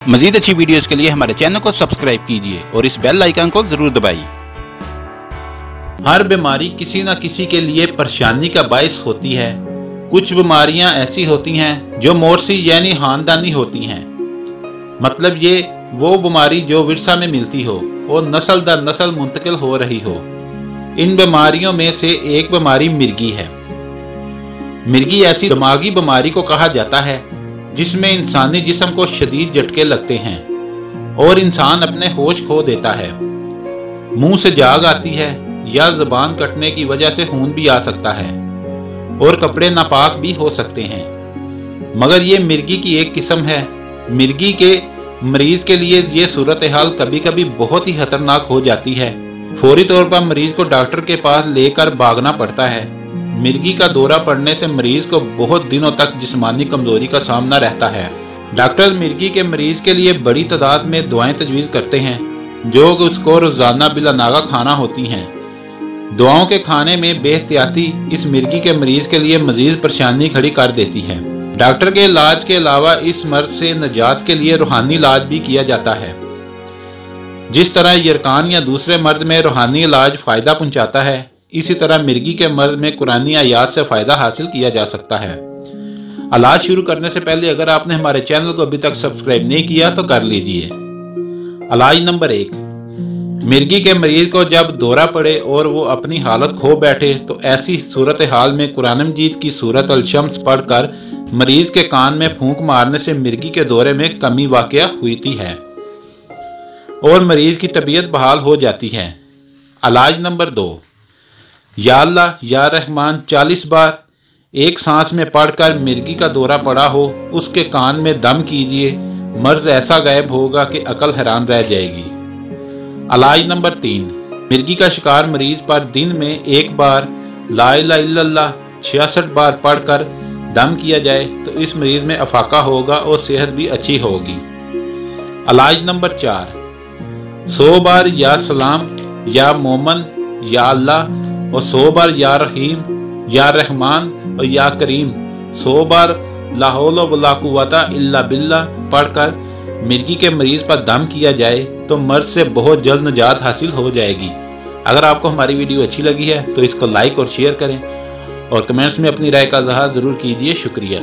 मजीद अच्छी वीडियोस के लिए हमारे चैनल को सब्सक्राइब कीजिए और इस बेल आइकन को जरूर दबाइए। हर बीमारी किसी न किसी के लिए परेशानी का बायस होती है। कुछ बीमारियां ऐसी होती हैं जो मोरसी यानी खानदानी होती हैं, मतलब ये वो बीमारी जो विरसा में मिलती हो और नस्ल दर नस्ल मुंतकिल हो रही हो। इन बीमारियों में से एक बीमारी मिर्गी है। मिर्गी ऐसी दिमागी बीमारी को कहा जाता है जिसमें इंसानी जिस्म को शदीद झटके लगते हैं और इंसान अपने होश खो देता है। मुंह से जाग आती है या जुबान कटने की वजह से खून भी आ सकता है और कपड़े नापाक भी हो सकते हैं। मगर ये मिर्गी की एक किस्म है। मिर्गी के मरीज के लिए ये सूरत हाल कभी कभी बहुत ही खतरनाक हो जाती है। फौरी तौर पर मरीज को डॉक्टर के पास लेकर भागना पड़ता है। मिर्गी का दौरा पड़ने से मरीज को बहुत दिनों तक जिस्मानी कमजोरी का सामना रहता है। डॉक्टर मिर्गी के मरीज के लिए बड़ी तादाद में दवाएं तजवीज़ करते हैं जो उसको रोजाना बिला नागा खाना होती हैं। दवाओं के खाने में बेहतियाती इस मिर्गी के मरीज के लिए मजीद परेशानी खड़ी कर देती है। डॉक्टर के इलाज के अलावा इस मर्ज से निजात के लिए रूहानी इलाज भी किया जाता है। जिस तरह यरकान या दूसरे मर्द में रूहानी इलाज फ़ायदा पहुंचाता है, इसी तरह मिर्गी के मर्द में कुरानी आयात से फ़ायदा हासिल किया जा सकता है। इलाज शुरू करने से पहले अगर आपने हमारे चैनल को अभी तक सब्सक्राइब नहीं किया तो कर लीजिए। इलाज नंबर 1, मिर्गी के मरीज को जब दौरा पड़े और वो अपनी हालत खो बैठे तो ऐसी सूरत हाल में कुरान मजीद की सूरत अल शम्स पढ़कर मरीज के कान में फूंक मारने से मिर्गी के दौरे में कमी वाक़या हुई है और मरीज की तबीयत बहाल हो जाती है। इलाज नंबर 2, या अल्लाह या रहमान 40 बार एक सांस में पढ़कर मिर्गी का दौरा पड़ा हो उसके कान में दम कीजिए। मर्ज ऐसा गायब होगा कि अकल हैरान रह जाएगी। इलाज नंबर 3, मिर्गी का शिकार मरीज पर दिन में एक बार ला इलाहा इल्लल्लाह 66 बार पढ़कर दम किया जाए तो इस मरीज में अफाका होगा और सेहत भी अच्छी होगी। इलाज नंबर 4, 100 बार या सलाम या मोमन या अल्लाह और 100 बार या रहीम या रहमान और या करीम 100 बार ला हौला वला कुव्वता इल्ला बिल्लाह पढ़कर मिर्गी के मरीज पर दम किया जाए तो मर्ज से बहुत जल्द निजात हासिल हो जाएगी। अगर आपको हमारी वीडियो अच्छी लगी है तो इसको लाइक और शेयर करें और कमेंट्स में अपनी राय का इज़हार ज़रूर कीजिए। शुक्रिया।